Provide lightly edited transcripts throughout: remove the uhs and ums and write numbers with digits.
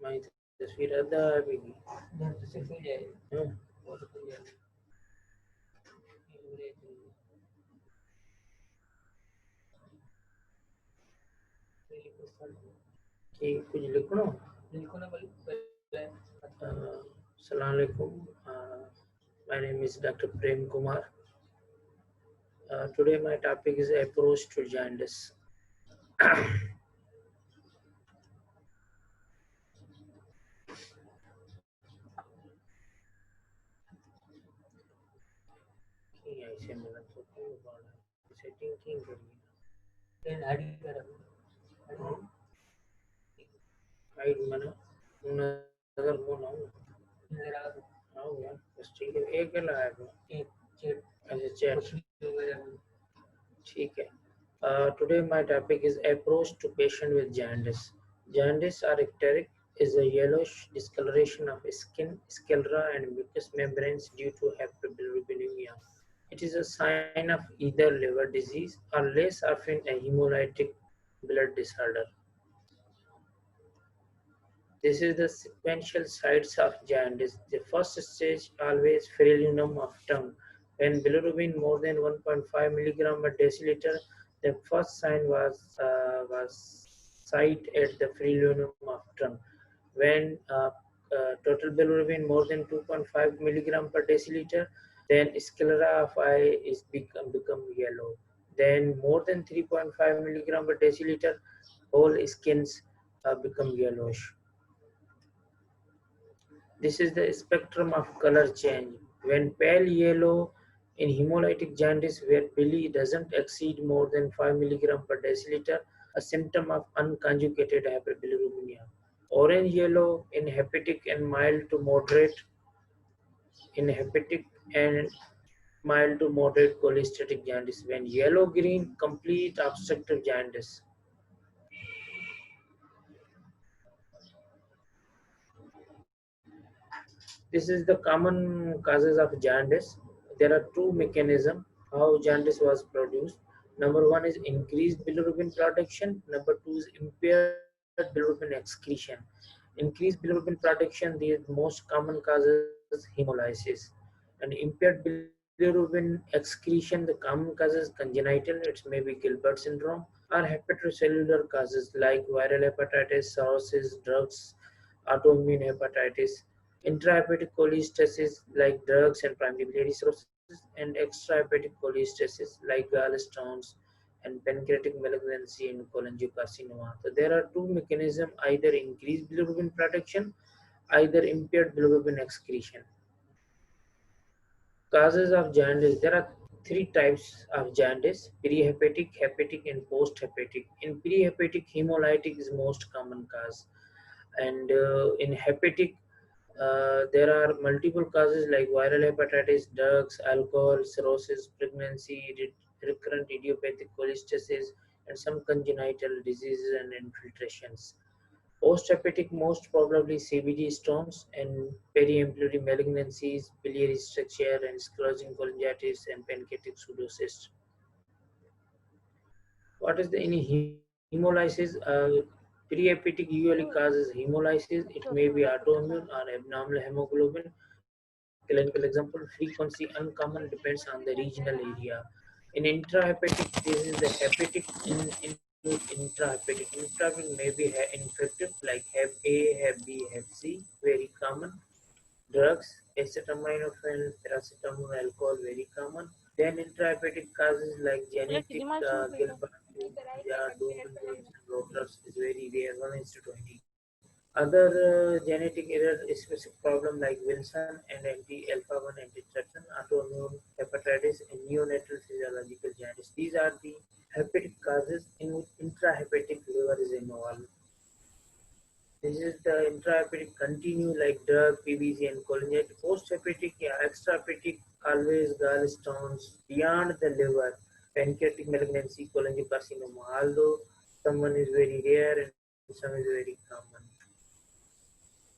माई तस्वीर अदा आएगी। हाँ, कि कुछ लिखो। Assalamu alaikum. My name is Dr. Prem Kumar. Today my topic is approach to jaundice. ऐसे मिला तो सेटिंग की हाइड मना नजर को ना आओ यार बस ठीक है एक लगाया अच्छा चैट ठीक है. Today my topic is approach to patient with jaundice. Jaundice or icteric is a yellowish discoloration of skin, sclera and mucous membranes due to hyperbilirubinemia. It is a sign of either liver disease or less often a hemolytic blood disorder. This is the sequential sites of jaundice. The first stage always frenulum of tongue. When bilirubin more than 1.5 milligram per deciliter, the first sign was sight at the frenulum of tongue. When total bilirubin more than 2.5 milligram per deciliter, then sclera of eye is become yellow. Then more than 3.5 milligram per deciliter, whole skins become yellowish. This is the spectrum of color change. When pale yellow in hemolytic jaundice where bili doesn't exceed more than 5 milligram per deciliter, a symptom of unconjugated hyperbilirubinemia. Orange yellow in hepatic and mild to moderate in hepatic and mild to moderate cholestatic jaundice. When yellow green, complete obstructive jaundice. This is the common causes of jaundice. There are two mechanisms how jaundice was produced. Number one is increased bilirubin production. Number two is impaired bilirubin excretion. Increased bilirubin production, the most common causes hemolysis. And impaired bilirubin excretion, the common causes congenital, it may be Gilbert syndrome, or hepatocellular causes like viral hepatitis, cirrhosis, drugs, autoimmune hepatitis, intrahepatic cholestasis like drugs and primary biliary cirrhosis, and extrahepatic cholestasis like gallstones and pancreatic malignancy and cholangiocarcinoma. So there are two mechanisms, either increased bilirubin production, either impaired bilirubin excretion. Causes of jaundice. There are three types of jaundice: prehepatic, hepatic, and post-hepatic. In prehepatic, hemolytic is most common cause, and in hepatic, there are multiple causes like viral hepatitis, drugs, alcohol, cirrhosis, pregnancy, recurrent idiopathic cholestasis, and some congenital diseases and infiltrations. Post-hepatic, most probably CBD stones and periampullary malignancies, biliary structure, and sclerosing cholangitis and pancreatic pseudocyst. What is the any hemolysis? Prehepatic usually causes hemolysis. It may be autoimmune or abnormal hemoglobin. Clinical example: frequency uncommon depends on the regional area. In intrahepatic, this is the hepatic include intrahepatic. Intrahepatic may be infective like Hep A, Hep B, Hep C, very common. Drugs, acetaminophen, paracetamol, alcohol, very common. Then intrahepatic causes like genetic Gilbert, Doom, Roters is very rare, 1 is to 20. Other genetic error specific problem like Wilson and anti-alpha-1 antitrypsin, autoimmune hepatitis, and neonatal physiological jaundice. These are the hepatic causes in which intrahepatic liver is involved. This is the intrahepatic continue like drug, PBC, and cholangitis. Post-hepatic, yeah, extrahepatic, always gallstones beyond the liver, pancreatic malignancy, cholangiocarcinoma. Although someone is very rare and some is very common.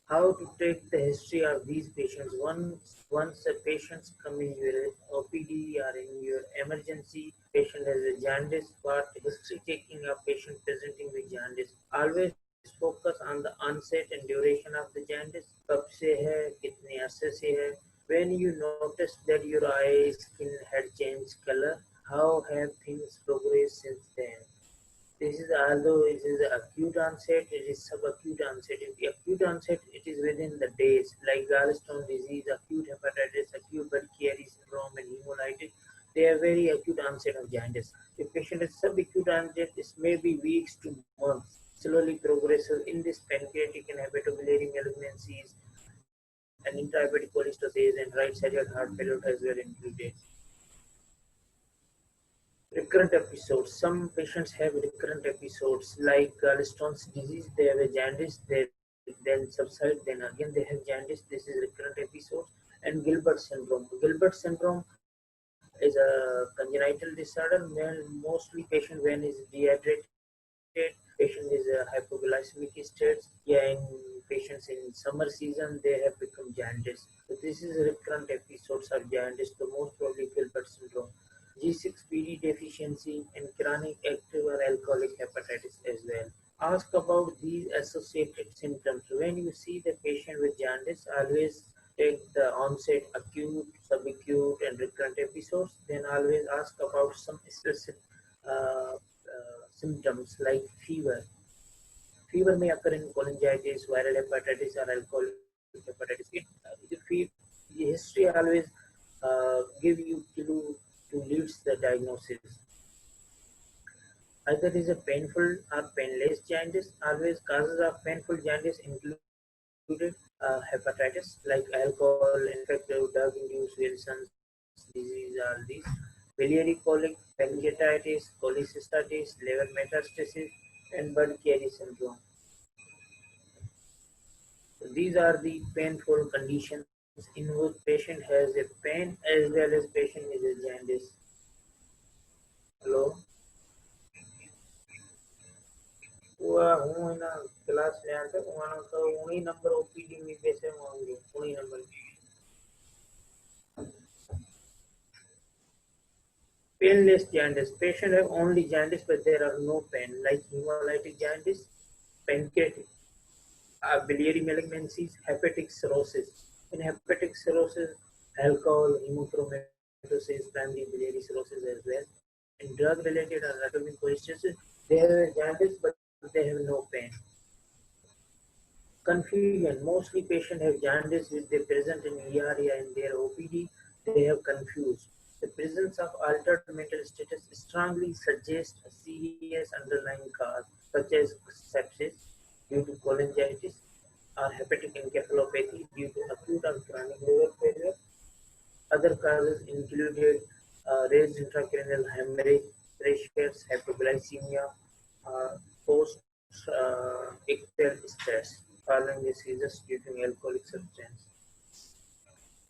How to take the history of these patients. Once the patients come in your OPD or in your emergency, patient has a jaundice, but history taking a patient presenting with jaundice. Always focus on the onset and duration of the jaundice. कब से है, कितने अरसे से है. When you notice that your eye skin had changed color, how have things progressed since then? This is although it is acute onset, it is subacute onset. If the acute onset, it is within the days, like gallstone disease, acute hepatitis, acute Burkieri syndrome, and hemolytic. They are very acute onset of jaundice. If patient is subacute onset, this may be weeks to months. Slowly progresses in this pancreatic and hepatobiliary malignancies and intrahepatic cholestasis and right-sided heart failure as well included. Recurrent episodes. Some patients have recurrent episodes like gallstone's disease. They have a jaundice, they then subside, then again they have jaundice. This is recurrent episodes. And Gilbert syndrome. Gilbert syndrome is a congenital disorder where mostly patient when is dehydrated, patient is hypoglycemic states. Yeah, in patients in summer season they have become jaundice. So this is recurrent episodes of jaundice. The most probably Gilbert syndrome. G6PD deficiency and chronic active or alcoholic hepatitis as well. Ask about these associated symptoms. When you see the patient with jaundice, always take the onset acute, subacute, and recurrent episodes. Then always ask about some specific symptoms like fever. Fever may occur in cholangitis, viral hepatitis, or alcoholic hepatitis. The history always give you clue to leads the diagnosis. Either is a painful or painless jaundice. Always causes of painful jaundice included hepatitis like alcohol, infective, drug-induced Wilson's disease, all these. Biliary colic, pancreatitis, cholecystitis, liver metastasis, and Budd-Chiari syndrome. So these are the painful conditions in which patient has a pain as well as patient is a jaundice. Hello? હું એના class લ્યા છે હું આનો તો ઉણી number OPD ની બેસે માંગુ ઉણી number painless jaundice. Patient have only jaundice but there are no pain like hemolytic jaundice, pancreatic, biliary malignancies, hepatic cirrhosis. In hepatic cirrhosis, alcohol, hemochromatosis, primary biliary cirrhosis as well. In drug-related or atomic cholestasis, they have jaundice but they have no pain. Confusion. Mostly patients have jaundice which they present in ERA in their OPD. They have confused. The presence of altered mental status strongly suggests a serious underlying cause, such as sepsis due to cholangitis or hepatic encephalopathy due to acute or chronic liver failure. Other causes included raised intracranial hemorrhage, pressures, hypoglycemia, post-ictal stress following a seizure due to alcoholic substance.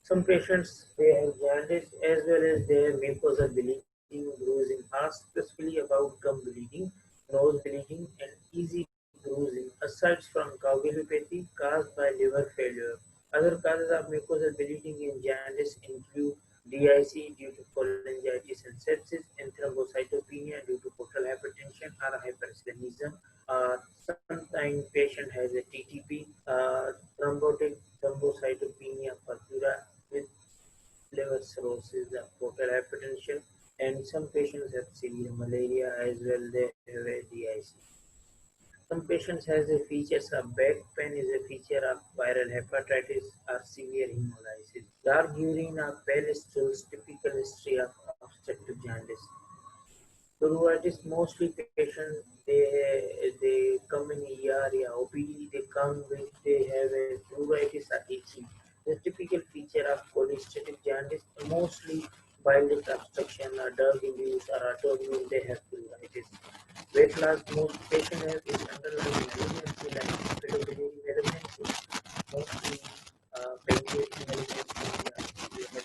Some patients they have jaundice as well as they have mucosal bleeding, bruising. Ask specifically about gum bleeding, nose bleeding, and easy bruising, aside from coagulopathy caused by liver failure. Other causes of mucosal bleeding in jaundice include DIC due to cholangitis and sepsis, and thrombocytopenia due to portal hypertension or hyperesthenism. Sometimes patient has a TTP, thrombotic thrombocytopenia purpura with liver cirrhosis, portal hypertension, and some patients have severe malaria as well. They have a DIC. Some patients has a features of back pain is a feature of viral hepatitis or severe hemolysis. Dark urine or pale stools typical history of obstructive jaundice. Pruritus mostly patients they come in ER or OPD they come with they have a pruritus or itching. The typical feature of cholestatic jaundice mostly bile duct obstruction or drug induced or autoimmune they have pruritus. Weight loss most patient have is underlying malignancy like hepatobiliary malignancy, mostly pancreatic malignancy, distal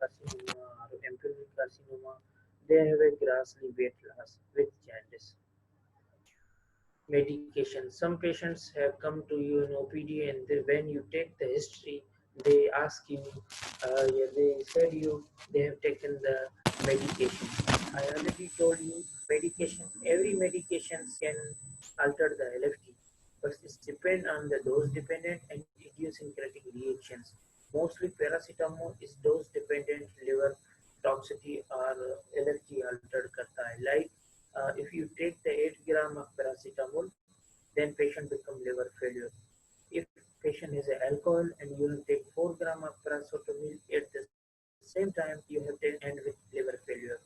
carcinoma or empirical carcinoma. They have a ghastly weight loss with jaundice. Medication. Some patients have come to you in OPD and when you take the history, they ask you, yeah, they said you they have taken the medication. I already told you medication. Every medication can altered the LFT, but it's depend on the dose dependent and idiosyncratic reactions. Mostly paracetamol is dose dependent liver toxicity or LFT altered karta hai. Like if you take the 8 gram of paracetamol, then patient become liver failure. If patient has alcohol and you will take 4 gram of paracetamol at the same time, you have to end with liver failure.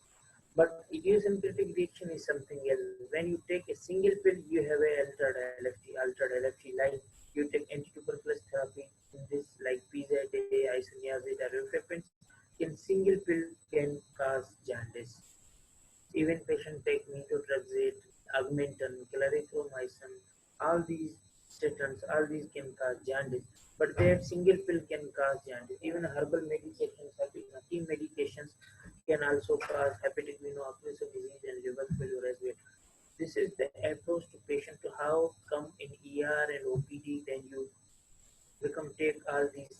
But idiosyncratic reaction is something else. When you take a single pill, you have a altered LFT. Like you take antituberculous therapy in this, like PZA, isoniazid, or rifampicin, in single pill can cause jaundice. Even patient take methotrexate, augmentin, clarithromycin, all these statins, all these can cause jaundice. But their single pill can cause jaundice. Even herbal medications, hakim medications can also cause hepatic venoocclusive disease and liver failure as well. This is the approach to patient to how come in ER and OPD, then you become take all these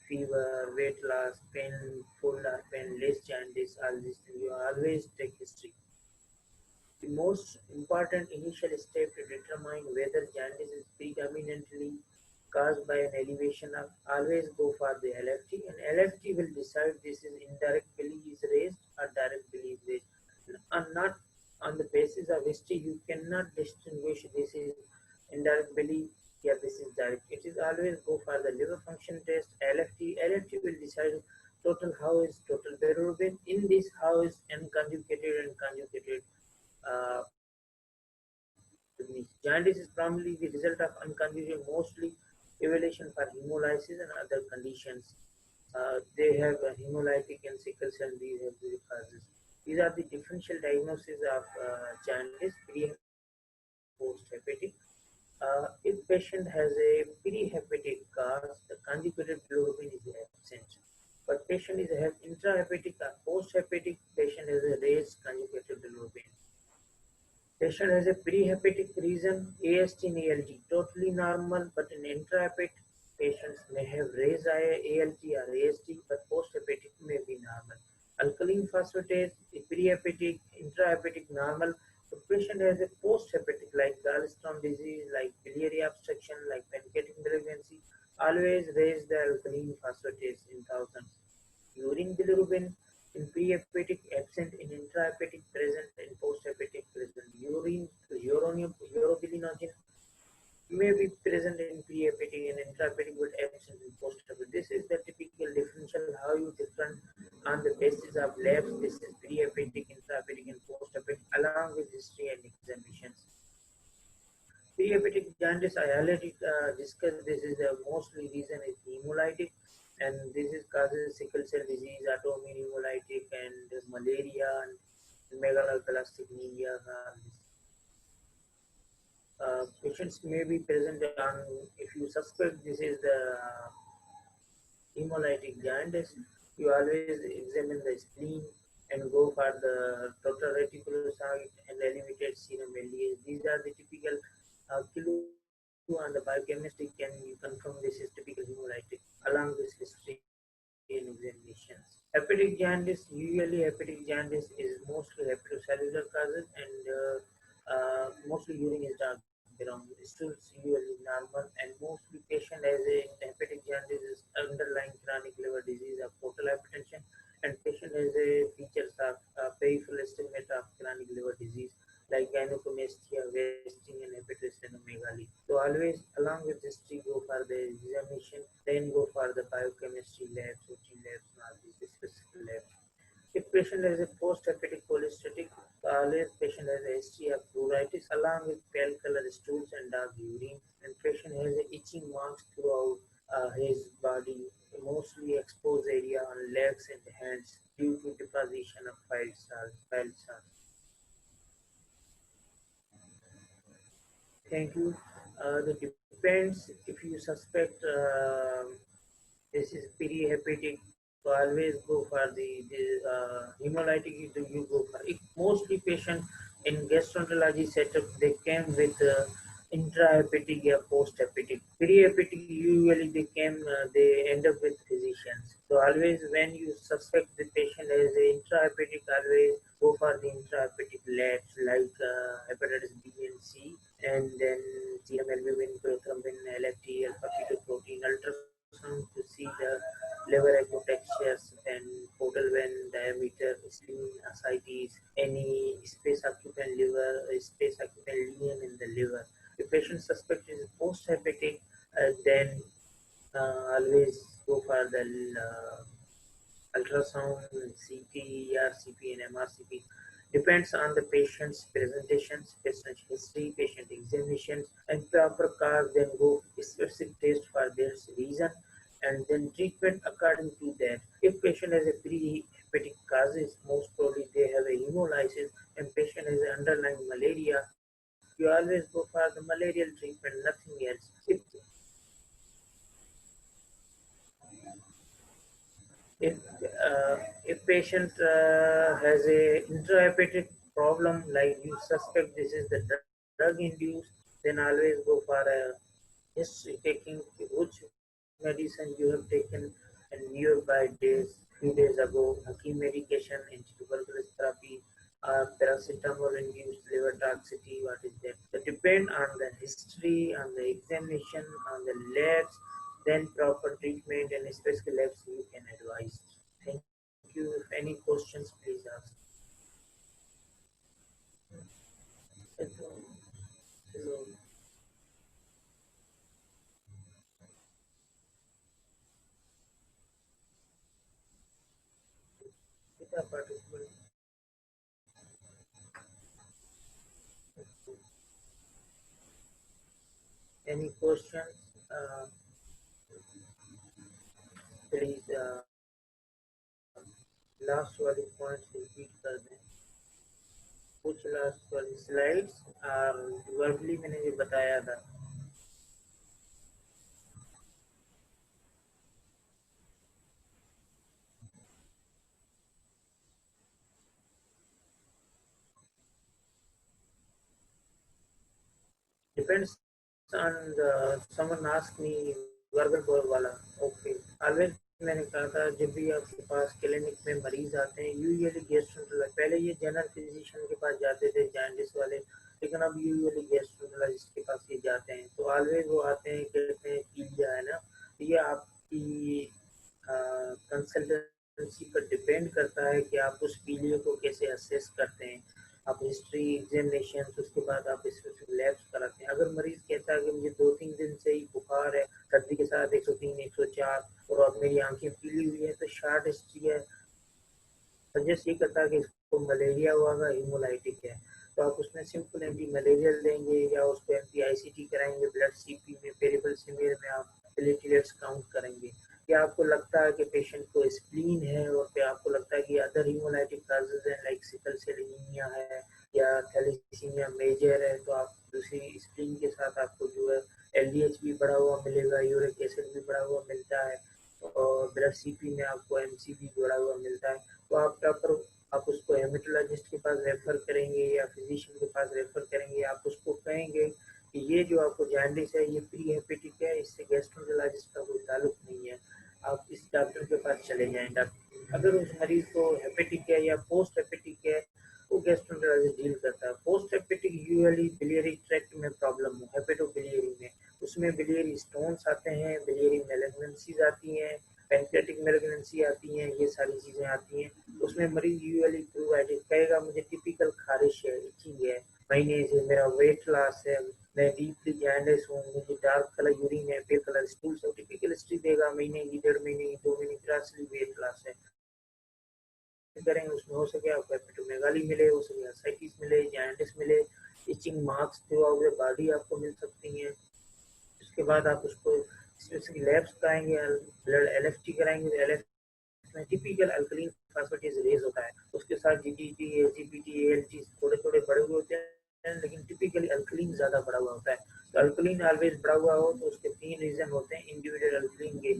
fever, weight loss, pain, full or pain, less jaundice, all these things. You always take history. The most important initial step to determine whether jaundice is predominantly caused by an elevation of always go for the LFT, and LFT will decide this is indirect belly is raised or direct belly is raised. And not on the basis of history, you cannot distinguish this is indirect belly, yeah, this is direct. It is always go for the liver function test, LFT. LFT will decide total how is total bilirubin. In this, how is unconjugated and conjugated jaundice is primarily the result of unconjugated, mostly evaluation for hemolysis and other conditions. They have hemolytic and sickle cell disease have the causes. These are the differential diagnoses of jaundice, pre-hepatic, post-hepatic. If patient has a pre-hepatic cause, the conjugated bilirubin is absent. But patient is have intrahepatic or post-hepatic, patient has a raised conjugated bilirubin. Patient has a prehepatic reason, AST and ALT totally normal, but in intrahepatic patients may have raised ALT or AST, but posthepatic may be normal. Alkaline phosphatase, prehepatic, intrahepatic normal. The patient has a posthepatic like gallstone disease, like biliary obstruction, like pancreatic malignancy, always raise the alkaline phosphatase in thousands. Urine bilirubin in prehepatic absent, in intrahepatic present, in posthepatic present. Urobilinogen may be present in prehepatic and intrahepatic but absent in posthepatic. This is the typical differential how you different on the basis of labs. This is prehepatic, intrahepatic, and posthepatic along with history and examinations. Prehepatic jaundice, I already discussed. This is the mostly reason is hemolytic, and this is causes sickle cell disease, autoimmune hemolytic, and malaria, and megaloblastic anemia. Patients may be present on, if you suspect this is the hemolytic jaundice, you always examine the spleen and go for the total reticulocyte and elevated serum LDH. These are the typical clue on the biochemistry. Can you confirm this is typical hemolytic along with history and examinations? Hepatic jaundice, usually hepatic jaundice is mostly hepatocellular causes, and mostly urine is dark brown. Stools usually normal, and mostly patient has a hepatic jaundice is underlying chronic liver disease of portal hypertension, and patient has a features of peripheral estimate of chronic liver disease like gynecomastia, wasting, and hepatosplenomegaly. So always along with history go for the examination, then go for the biochemistry labs, routine labs, and all these specific labs. If patient has a post-hepatic cholestatic, always patient has a history of pruritus along with pale color stools and dark urine, and patient has a itching marks throughout his body, mostly exposed area on legs and hands due to deposition of bile salts. Thank you. That depends if you suspect this is perihepatic, so always go for the hemolytic. You go for it. Mostly patient in gastroenterology setup they came with intrahepatic or posthepatic. Perihepatic usually they end up with physicians. So always when you suspect the patient as a intrahepatic, always go for the intrahepatic labs like hepatitis B and C space occupant liver, space occupant lesion in the liver. If patient suspect is post-hepatic, then always go for the ultrasound, CT, ERCP, and MRCP. Depends on the patient's presentations, patient history, patient examinations, and proper cause. Then go specific test for their reason, and then treatment according to that. If patient has a pre-hepatic causes, most probably they have a hemolysis, and patient has underlying malaria, you always go for the malarial treatment, nothing else. If if patient has a intrahepatic problem, like you suspect this is the drug induced, then always go for a history, taking which medicine you have taken and nearby days, few days ago, key medication, anti-tuberculosis therapy, paracetamol induced liver toxicity, what is that? So depend on the history, on the examination, on the labs, then proper treatment and specific labs you can advise. Thank you. If any questions, please ask. Hello. Hello. Kita participant. Any questions? Uh, Please last वाली point repeat कर दें. कुछ last वाली slides और verbally मैंने ये बताया था. Depends on the, someone asked me verbal बोल वाला. ओके. ऑलवेज मैंने कहा था जब भी आपके पास क्लिनिक में मरीज आते हैं यूजुअली गैस्ट्रोएंटरोलॉजिस्ट, पहले ये जनरल फिजिशियन के पास जाते थे जॉन्डिस वाले, लेकिन अब यूजुअली गैस्ट्रोएंटरोलॉजिस्ट के पास ये जाते हैं. तो ऑलवेज वो आते हैं, कहते हैं पीलिया है ना, ये आपकी कंसल्टेंसी पर डिपेंड करता है कि आप उस पीलिया को कैसे असेस करते हैं. आप हिस्ट्री एग्जामिनेशन, उसके बाद आप स्पेसिफिक लैब्स कराते हैं. अगर मरीज कहता है कि मुझे 2-3 दिन से ही बुखार है, सर्दी के साथ 103, 104, और अब मेरी आंखें पीली हुई है, तो शार्ट हिस्ट्री है, सजेस्ट ये करता है कि इसको मलेरिया हुआ है, हीमोलाइटिक है, तो आप उसमें सिंपल एंटी मलेरियल देंगे या उसको एंटी आईसीटी कराएंगे. ब्लड सीपी में पेरिबल सिमियर में आप प्लेटलेट्स काउंट करेंगे. या आपको लगता है कि पेशेंट को स्प्लीन है और फिर आपको लगता है कि अदर हीमोलाइटिक काजेज हैं लाइक सिकल सेल एनीमिया है या थैलेसीमिया मेजर है, तो आप दूसरी स्प्लीन के साथ आपको जो है एलडीएच भी बढ़ा हुआ मिलेगा, यूरिक एसिड भी बढ़ा हुआ मिलता है, और ब्लड सीपी में आपको एमसीवी बढ़ा हुआ मिलता है. तो आप प्रॉपर आप उसको हेमेटोलॉजिस्ट के पास रेफर करेंगे या फिजिशियन के पास रेफर करेंगे. आप उसको कहेंगे कि ये जो आपको जॉन्डिस है ये प्री हेपेटिक है, इससे गैस्ट्रोएंटरोलॉजिस्ट का कोई ताल्लुक नहीं है, आप इस डॉक्टर के पास चले जाएं. डॉक्टर अगर उस मरीज को हेपेटिक है या पोस्ट हेपेटिक है, वो गैस्ट्रोएंटरोलॉजिस्ट डील करता है. Post hepatic usually biliary tract में प्रॉब्लम हो, हेपेटोबिलियरी में, उसमें बिलियरी स्टोन्स आते हैं, बिलियरी मैलिग्नेंसीज आती हैं, पैंक्रियाटिक मैलिग्नेंसी आती हैं, ये सारी चीज़ें आती हैं. उसमें मरीज यूजुअली प्रोवाइडेड कहेगा मुझे टिपिकल खारिश है, इचिंग है, महीने से मेरा वेट लॉस है, मैं डीपली जॉन्डिस हूँ, मुझे डार्क कलर यूरिन है, पेल कलर स्टूल से, टिपिकल हिस्ट्री देगा, महीने की, 1.5 महीने की, 2 महीने की, ग्रासली वेट लॉस है. करेंगे उसमें हो सके आपको हेपेटोमेगाली मिले, हो सके एसाइटिस मिले, जॉन्डिस मिले, itching marks throughout the body आपको मिल सकती हैं. उसके बाद आप उसको स्पेसिफिक लैब्स कराएंगे, ब्लड एलएफटी कराएंगे. तो एलएफटी में टिपिकल अल्कलीन फास्फेटेज रेज होता है, उसके साथ जीजीटी, एजीपीटी, एएलटी थोड़े थोड़े बढ़े हुए होते हैं, लेकिन टिपिकली अल्कलीन ज्यादा बढ़ा हुआ होता है. तो अल्कलीन ऑलवेज बढ़ा हुआ हो तो उसके 3 रीजन होते हैं इंडिविजुअल अल्कलीन के.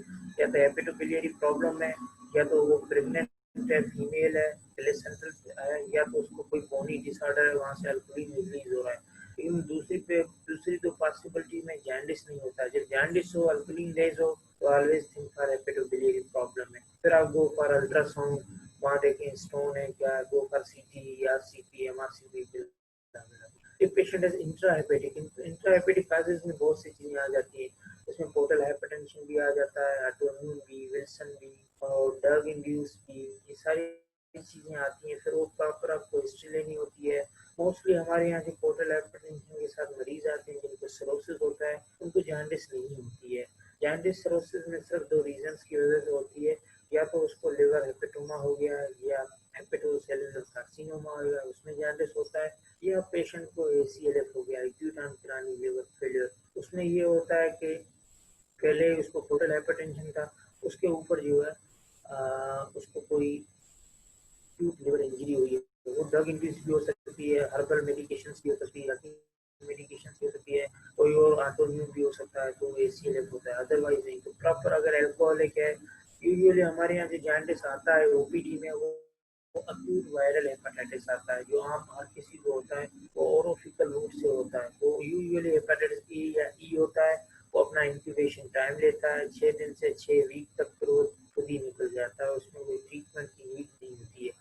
या तो हेपेटोबिलियरी प्रॉब्लम है, या तो वो प्रेग्नेंट है, फीमेल है, प्लेसेंटल है, या तो उसको कोई बोनी डिसऑर्डर है, वहां से अल्कलीन रिलीज हो रहा है. लेकिन दूसरी तो पॉसिबिलिटी में जॉन्डिस नहीं होता. जब जॉन्डिस हो, अल्कलीन रेज हो, तो always think for hepatobiliary problem है. फिर आप गो फॉर अल्ट्रासाउंड, वहाँ देखें स्टोन है क्या, गो फॉर सीटी, RCP, MRCP. if patient is intrahepatic causes में बहुत सी चीजें आ जाती हैं. इसमें पोर्टल हाइपरटेंशन भी आ जाता है, ऑटोइम्यून भी, विल्सन भी, और ड्रग इंड्यूस भी, ये सारी चीज़ें आती हैं, फिर वो प्रॉपर आपको हिस्ट्री लेनी होती है। मोस्टली हमारे यहाँ जो पोर्टल हाइपरटेंशन के साथ मरीज आते हैं जिनको सिरोसिस होता है, उनको जॉन्डिस नहीं होती है। जॉन्डिस सिरोसिस में सिर्फ दो रीजंस की वजह से होती है, या तो उसको लिवर हेपेटोमा हो गया या हेपेटोसेलुलर कार्सिनोमा हो गया, उसमें जॉन्डिस होता है, या पेशेंट को ACLF हो गया, एक्यूट ऑन लिवर फेलियर। उसमें ये होता है कि पहले उसको पोर्टल हाइपरटेंशन था, उसके ऊपर जो है उसको कोई एक्यूट लिवर इंजरी हुई है, वो ड्रग इंड्यूस भी हो सकती है, हर्बल मेडिकेशंस भी हो सकती है, मेडिकेशन भी हो सकती है, कोई और ऑटोइम्यून भी हो सकता है, तो ACLF होता है, अदरवाइज नहीं। तो प्रॉपर अगर अल्कोहलिक है, यूजुअली हमारे यहाँ जो जॉन्डिस आता है OPD में, वो अक्यूट वायरल हेपेटाइटिस आता है, जो आम हर किसी को होता है, वो ओरोफिकल रूट से होता है। वो यूजुअली हेपेटाइटिस E या E होता है। वो अपना इंक्यूबेशन टाइम लेता है, 6 दिन से 6 वीक तक, फिर वो खुद ही निकल जाता है, उसमें कोई ट्रीटमेंट की नीड नहीं होती है।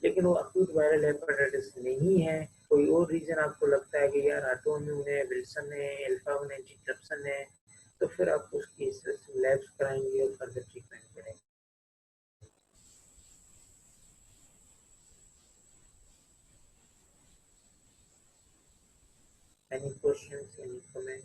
लेकिन वो अक्यूट वायरल हेपेटाइटिस नहीं है, कोई और रीजन आपको लगता है कि यार ऑटोइम्यून है, विल्सन है, अल्फा वन एंटीट्रिप्सन है, तो फिर आप उसकी लैब्स कराएंगे और फर्दर ट्रीटमेंट करेंगे। Any questions, any comment?